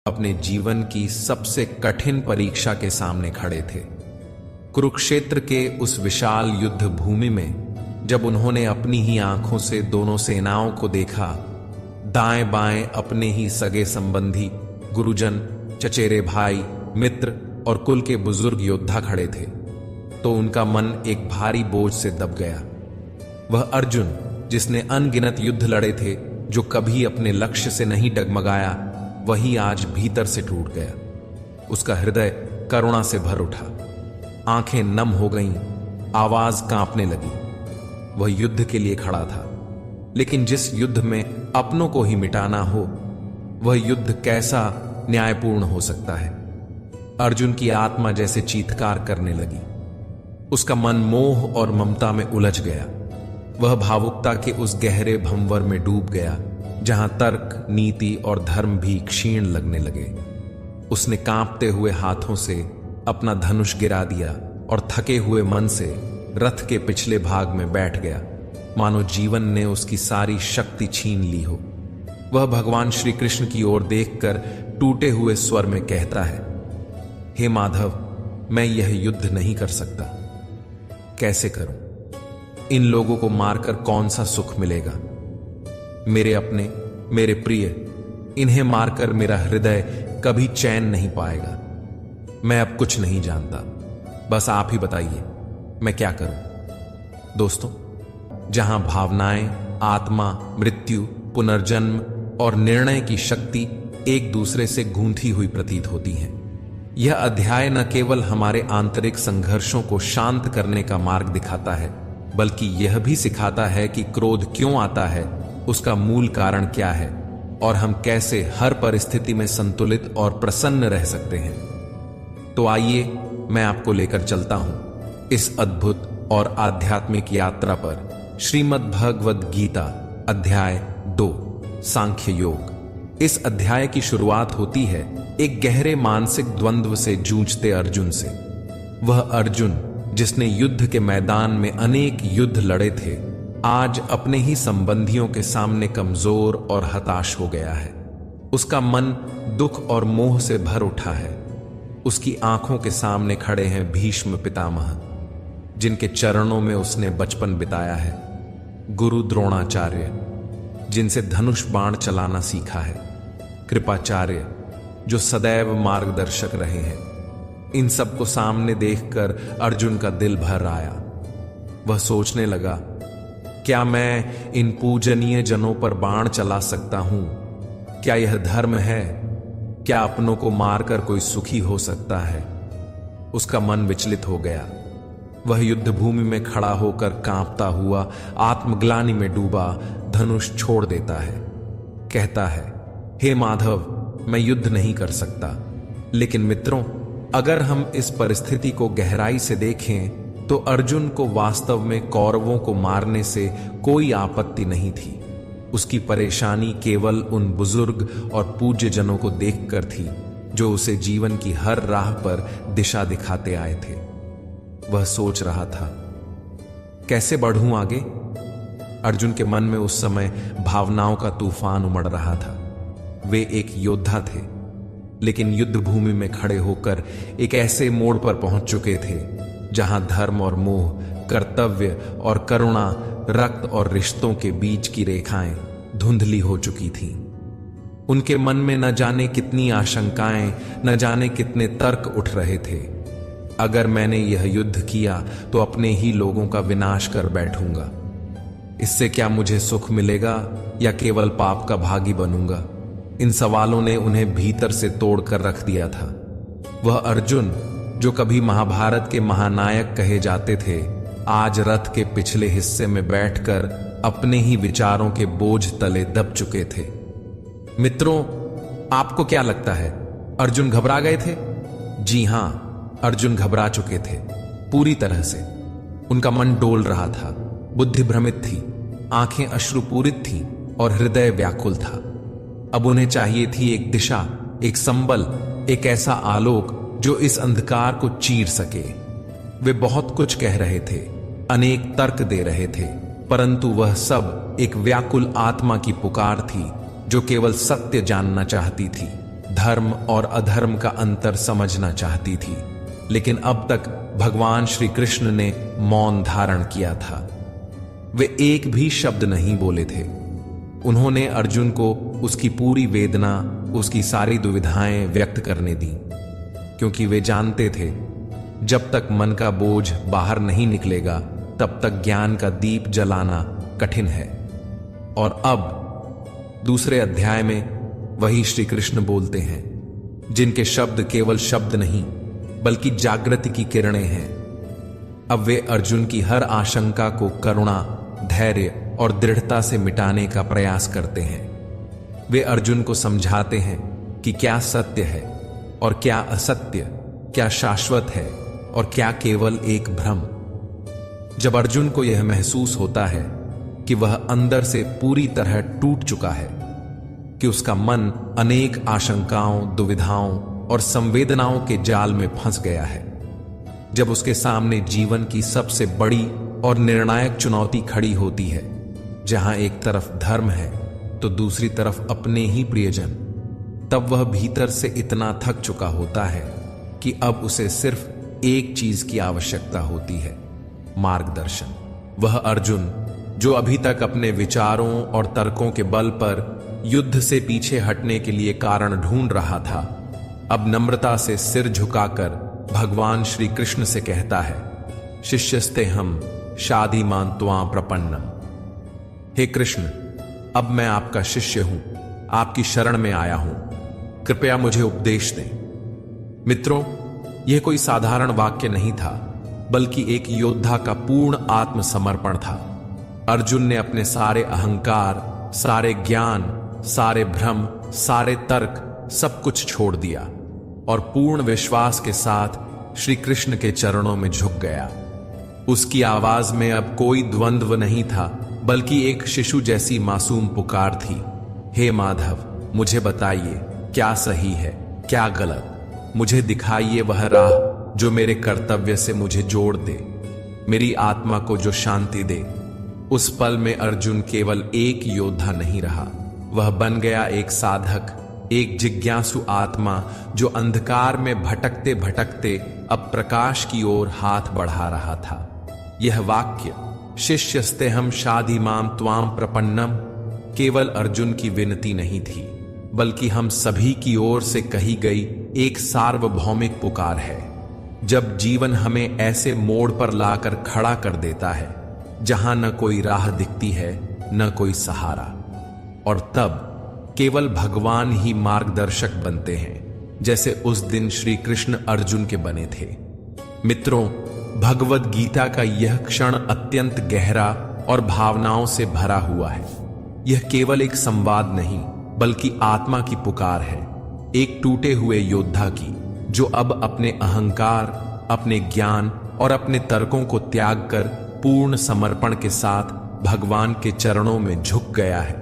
अपने जीवन की सबसे कठिन परीक्षा के सामने खड़े थे। कुरुक्षेत्र के उस विशाल युद्ध भूमि में जब उन्होंने अपनी ही आंखों से दोनों सेनाओं को देखा, दाएं बाएं अपने ही सगे संबंधी, गुरुजन, चचेरे भाई, मित्र और कुल के बुजुर्ग योद्धा खड़े थे, तो उनका मन एक भारी बोझ से दब गया। वह अर्जुन, जिसने अनगिनत युद्ध लड़े थे, जो कभी अपने लक्ष्य से नहीं डगमगाया, वही आज भीतर से टूट गया। उसका हृदय करुणा से भर उठा, आंखें नम हो गईं, आवाज कांपने लगी। वह युद्ध के लिए खड़ा था, लेकिन जिस युद्ध में अपनों को ही मिटाना हो, वह युद्ध कैसा न्यायपूर्ण हो सकता है। अर्जुन की आत्मा जैसे चीत्कार करने लगी। उसका मन मोह और ममता में उलझ गया। वह भावुकता के उस गहरे भंवर में डूब गया जहां तर्क, नीति और धर्म भी क्षीण लगने लगे। उसने कांपते हुए हाथों से अपना धनुष गिरा दिया और थके हुए मन से रथ के पिछले भाग में बैठ गया, मानो जीवन ने उसकी सारी शक्ति छीन ली हो। वह भगवान श्री कृष्ण की ओर देखकर टूटे हुए स्वर में कहता है, हे माधव, मैं यह युद्ध नहीं कर सकता। कैसे करूं? इन लोगों को मारकर कौन सा सुख मिलेगा? मेरे अपने, मेरे प्रिय, इन्हें मारकर मेरा हृदय कभी चैन नहीं पाएगा। मैं अब कुछ नहीं जानता, बस आप ही बताइए मैं क्या करूं। दोस्तों, जहां भावनाएं, आत्मा, मृत्यु, पुनर्जन्म और निर्णय की शक्ति एक दूसरे से गूंथी हुई प्रतीत होती हैं, यह अध्याय न केवल हमारे आंतरिक संघर्षों को शांत करने का मार्ग दिखाता है, बल्कि यह भी सिखाता है कि क्रोध क्यों आता है, उसका मूल कारण क्या है और हम कैसे हर परिस्थिति में संतुलित और प्रसन्न रह सकते हैं। तो आइए मैं आपको लेकर चलता हूं इस अद्भुत और आध्यात्मिक यात्रा पर। श्रीमद् भगवद गीता अध्याय 2, सांख्य योग। इस अध्याय की शुरुआत होती है एक गहरे मानसिक द्वंद्व से जूझते अर्जुन से। वह अर्जुन जिसने युद्ध के मैदान में अनेक युद्ध लड़े थे, आज अपने ही संबंधियों के सामने कमजोर और हताश हो गया है। उसका मन दुख और मोह से भर उठा है। उसकी आंखों के सामने खड़े हैं भीष्म पितामह, जिनके चरणों में उसने बचपन बिताया है, गुरु द्रोणाचार्य, जिनसे धनुष बाण चलाना सीखा है, कृपाचार्य, जो सदैव मार्गदर्शक रहे हैं। इन सबको सामने देखकर अर्जुन का दिल भर आया। वह सोचने लगा, क्या मैं इन पूजनीय जनों पर बाण चला सकता हूं? क्या यह धर्म है? क्या अपनों को मारकर कोई सुखी हो सकता है? उसका मन विचलित हो गया। वह युद्ध भूमि में खड़ा होकर कांपता हुआ, आत्मग्लानि में डूबा, धनुष छोड़ देता है। कहता है, हे माधव, मैं युद्ध नहीं कर सकता। लेकिन मित्रों, अगर हम इस परिस्थिति को गहराई से देखें तो अर्जुन को वास्तव में कौरवों को मारने से कोई आपत्ति नहीं थी। उसकी परेशानी केवल उन बुजुर्ग और पूज्य जनों को देखकर थी जो उसे जीवन की हर राह पर दिशा दिखाते आए थे। वह सोच रहा था, कैसे बढ़ूं आगे? अर्जुन के मन में उस समय भावनाओं का तूफान उमड़ रहा था। वे एक योद्धा थे, लेकिन युद्ध भूमि में खड़े होकर एक ऐसे मोड़ पर पहुंच चुके थे जहां धर्म और मोह, कर्तव्य और करुणा, रक्त और रिश्तों के बीच की रेखाएं धुंधली हो चुकी थीं। उनके मन में न जाने कितनी आशंकाएं, न जाने कितने तर्क उठ रहे थे। अगर मैंने यह युद्ध किया तो अपने ही लोगों का विनाश कर बैठूंगा। इससे क्या मुझे सुख मिलेगा या केवल पाप का भागी बनूंगा? इन सवालों ने उन्हें भीतर से तोड़कर रख दिया था। वह अर्जुन, जो कभी महाभारत के महानायक कहे जाते थे, आज रथ के पिछले हिस्से में बैठकर अपने ही विचारों के बोझ तले दब चुके थे। मित्रों, आपको क्या लगता है, अर्जुन घबरा गए थे? जी हां, अर्जुन घबरा चुके थे, पूरी तरह से। उनका मन डोल रहा था, बुद्धि भ्रमित थी, आंखें अश्रुपूरित थीं और हृदय व्याकुल था। अब उन्हें चाहिए थी एक दिशा, एक संबल, एक ऐसा आलोक जो इस अंधकार को चीर सके। वे बहुत कुछ कह रहे थे, अनेक तर्क दे रहे थे, परंतु वह सब एक व्याकुल आत्मा की पुकार थी जो केवल सत्य जानना चाहती थी। धर्म और अधर्म का अंतर समझना चाहती थी, लेकिन अब तक भगवान श्री कृष्ण ने मौन धारण किया था। वे एक भी शब्द नहीं बोले थे। उन्होंने अर्जुन को उसकी पूरी वेदना, उसकी सारी दुविधाएं व्यक्त करने दी, क्योंकि वे जानते थे जब तक मन का बोझ बाहर नहीं निकलेगा तब तक ज्ञान का दीप जलाना कठिन है। और अब दूसरे अध्याय में वही श्री कृष्ण बोलते हैं, जिनके शब्द केवल शब्द नहीं बल्कि जागृति की किरणें हैं। अब वे अर्जुन की हर आशंका को करुणा, धैर्य और दृढ़ता से मिटाने का प्रयास करते हैं। वे अर्जुन को समझाते हैं कि क्या सत्य है और क्या असत्य, क्या शाश्वत है और क्या केवल एक भ्रम। जब अर्जुन को यह महसूस होता है कि वह अंदर से पूरी तरह टूट चुका है, कि उसका मन अनेक आशंकाओं, दुविधाओं और संवेदनाओं के जाल में फंस गया है, जब उसके सामने जीवन की सबसे बड़ी और निर्णायक चुनौती खड़ी होती है, जहां एक तरफ धर्म है तो दूसरी तरफ अपने ही प्रियजन, तब वह भीतर से इतना थक चुका होता है कि अब उसे सिर्फ एक चीज की आवश्यकता होती है, मार्गदर्शन। वह अर्जुन जो अभी तक अपने विचारों और तर्कों के बल पर युद्ध से पीछे हटने के लिए कारण ढूंढ रहा था, अब नम्रता से सिर झुकाकर भगवान श्री कृष्ण से कहता है, शिष्यस्ते हम शाधीमान त्वां प्रपन्नम। हे कृष्ण, अब मैं आपका शिष्य हूं, आपकी शरण में आया हूं, कृपया मुझे उपदेश दें। मित्रों, यह कोई साधारण वाक्य नहीं था, बल्कि एक योद्धा का पूर्ण आत्मसमर्पण था। अर्जुन ने अपने सारे अहंकार, सारे ज्ञान, सारे भ्रम, सारे तर्क, सब कुछ छोड़ दिया और पूर्ण विश्वास के साथ श्री कृष्ण के चरणों में झुक गया। उसकी आवाज में अब कोई द्वंद्व नहीं था, बल्कि एक शिशु जैसी मासूम पुकार थी, हे माधव, मुझे बताइए क्या सही है, क्या गलत। मुझे दिखाइए वह राह जो मेरे कर्तव्य से मुझे जोड़ दे, मेरी आत्मा को जो शांति दे। उस पल में अर्जुन केवल एक योद्धा नहीं रहा, वह बन गया एक साधक, एक जिज्ञासु आत्मा जो अंधकार में भटकते भटकते अब प्रकाश की ओर हाथ बढ़ा रहा था। यह वाक्य, शिष्यस्ते हम शाधीमाम त्वां प्रपन्नम, केवल अर्जुन की विनती नहीं थी, बल्कि हम सभी की ओर से कही गई एक सार्वभौमिक पुकार है। जब जीवन हमें ऐसे मोड़ पर लाकर खड़ा कर देता है जहां न कोई राह दिखती है, न कोई सहारा, और तब केवल भगवान ही मार्गदर्शक बनते हैं, जैसे उस दिन श्री कृष्ण अर्जुन के बने थे। मित्रों, भगवद गीता का यह क्षण अत्यंत गहरा और भावनाओं से भरा हुआ है। यह केवल एक संवाद नहीं, बल्कि आत्मा की पुकार है, एक टूटे हुए योद्धा की, जो अब अपने अहंकार, अपने ज्ञान और अपने तर्कों को त्याग कर पूर्ण समर्पण के साथ भगवान के चरणों में झुक गया है।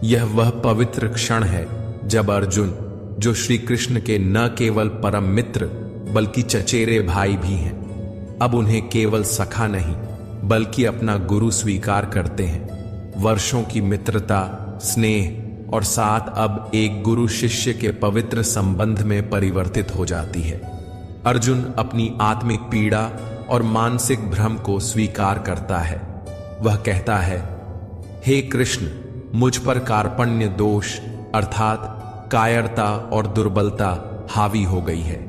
यह वह पवित्र क्षण है जब अर्जुन, जो श्री कृष्ण के न केवल परम मित्र बल्कि चचेरे भाई भी हैं, अब उन्हें केवल सखा नहीं बल्कि अपना गुरु स्वीकार करते हैं। वर्षों की मित्रता, स्नेह और साथ अब एक गुरु शिष्य के पवित्र संबंध में परिवर्तित हो जाती है। अर्जुन अपनी आत्मिक पीड़ा और मानसिक भ्रम को स्वीकार करता है। वह कहता है, हे कृष्ण, मुझ पर कार्पण्य दोष अर्थात कायरता और दुर्बलता हावी हो गई है।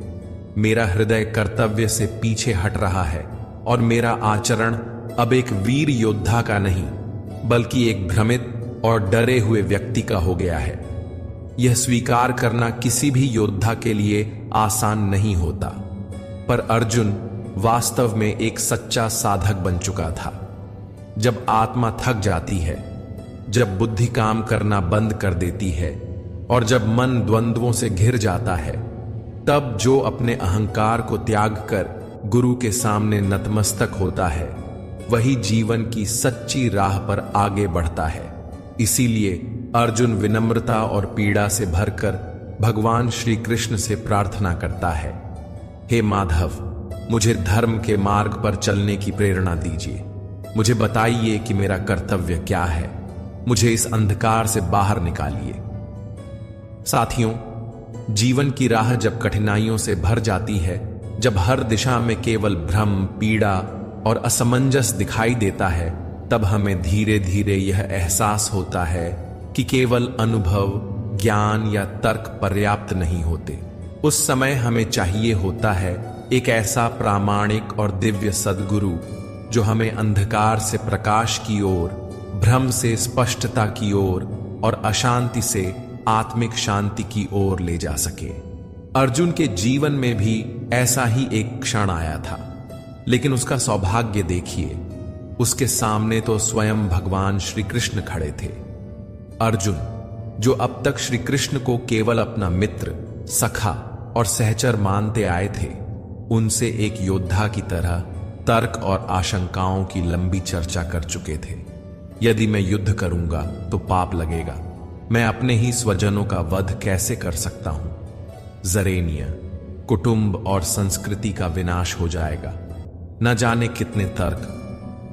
मेरा हृदय कर्तव्य से पीछे हट रहा है और मेरा आचरण अब एक वीर योद्धा का नहीं बल्कि एक भ्रमित और डरे हुए व्यक्ति का हो गया है। यह स्वीकार करना किसी भी योद्धा के लिए आसान नहीं होता, पर अर्जुन वास्तव में एक सच्चा साधक बन चुका था। जब आत्मा थक जाती है, जब बुद्धि काम करना बंद कर देती है और जब मन द्वंद्वों से घिर जाता है, तब जो अपने अहंकार को त्याग कर गुरु के सामने नतमस्तक होता है, वही जीवन की सच्ची राह पर आगे बढ़ता है। इसीलिए अर्जुन विनम्रता और पीड़ा से भरकर भगवान श्री कृष्ण से प्रार्थना करता है, हे माधव, मुझे धर्म के मार्ग पर चलने की प्रेरणा दीजिए। मुझे बताइए कि मेरा कर्तव्य क्या है। मुझे इस अंधकार से बाहर निकालिए। साथियों, जीवन की राह जब कठिनाइयों से भर जाती है, जब हर दिशा में केवल भ्रम, पीड़ा और असमंजस दिखाई देता है, तब हमें धीरे धीरे यह एहसास होता है कि केवल अनुभव, ज्ञान या तर्क पर्याप्त नहीं होते। उस समय हमें चाहिए होता है एक ऐसा प्रामाणिक और दिव्य सद्गुरु जो हमें अंधकार से प्रकाश की ओर, भ्रम से स्पष्टता की ओर और अशांति से आत्मिक शांति की ओर ले जा सके। अर्जुन के जीवन में भी ऐसा ही एक क्षण आया था, लेकिन उसका सौभाग्य देखिए, उसके सामने तो स्वयं भगवान श्री कृष्ण खड़े थे। अर्जुन, जो अब तक श्री कृष्ण को केवल अपना मित्र, सखा और सहचर मानते आए थे, उनसे एक योद्धा की तरह तर्क और आशंकाओं की लंबी चर्चा कर चुके थे। यदि मैं युद्ध करूंगा तो पाप लगेगा, मैं अपने ही स्वजनों का वध कैसे कर सकता हूं, जरेनिया, कुटुंब और संस्कृति का विनाश हो जाएगा। न जाने कितने तर्क,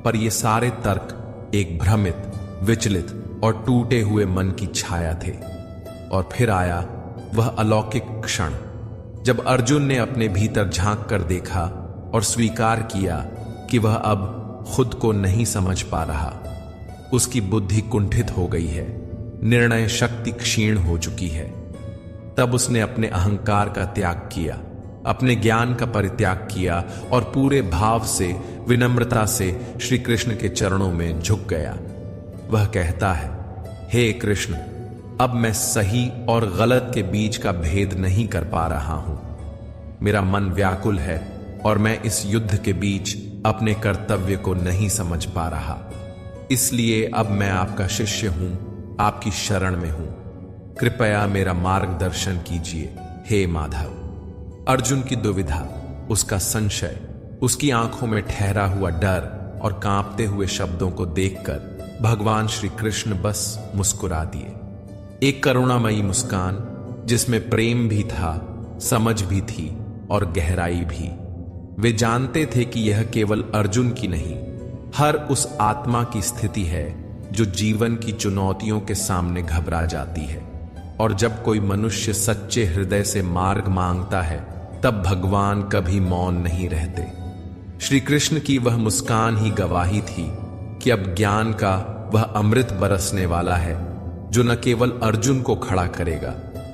पर ये सारे तर्क एक भ्रमित, विचलित और टूटे हुए मन की छाया थे। और फिर आया वह अलौकिक क्षण जब अर्जुन ने अपने भीतर झांक कर देखा और स्वीकार किया कि वह अब खुद को नहीं समझ पा रहा। उसकी बुद्धि कुंठित हो गई है, निर्णय शक्ति क्षीण हो चुकी है। तब उसने अपने अहंकार का त्याग किया, अपने ज्ञान का परित्याग किया और पूरे भाव से, विनम्रता से श्री कृष्ण के चरणों में झुक गया। वह कहता है, हे कृष्ण, अब मैं सही और गलत के बीच का भेद नहीं कर पा रहा हूं। मेरा मन व्याकुल है और मैं इस युद्ध के बीच अपने कर्तव्य को नहीं समझ पा रहा। इसलिए अब मैं आपका शिष्य हूं, आपकी शरण में हूं। कृपया मेरा मार्गदर्शन कीजिए, हे माधव। अर्जुन की दुविधा, उसका संशय, उसकी आंखों में ठहरा हुआ डर और कांपते हुए शब्दों को देखकर भगवान श्री कृष्ण बस मुस्कुरा दिए। एक करुणामयी मुस्कान जिसमें प्रेम भी था, समझ भी थी और गहराई भी। वे जानते थे कि यह केवल अर्जुन की नहीं, हर उस आत्मा की स्थिति है जो जीवन की चुनौतियों के सामने घबरा जाती है। और जब कोई मनुष्य सच्चे हृदय से मार्ग मांगता है, तब भगवान कभी मौन नहीं रहते। श्री कृष्ण की वह मुस्कान ही गवाही थी कि अब ज्ञान का वह अमृत बरसने वाला है जो न केवल अर्जुन को खड़ा करेगा,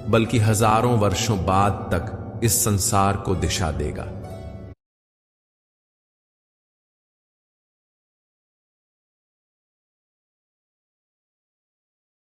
बल्कि हजारों वर्षों बाद तक इस संसार को दिशा देगा।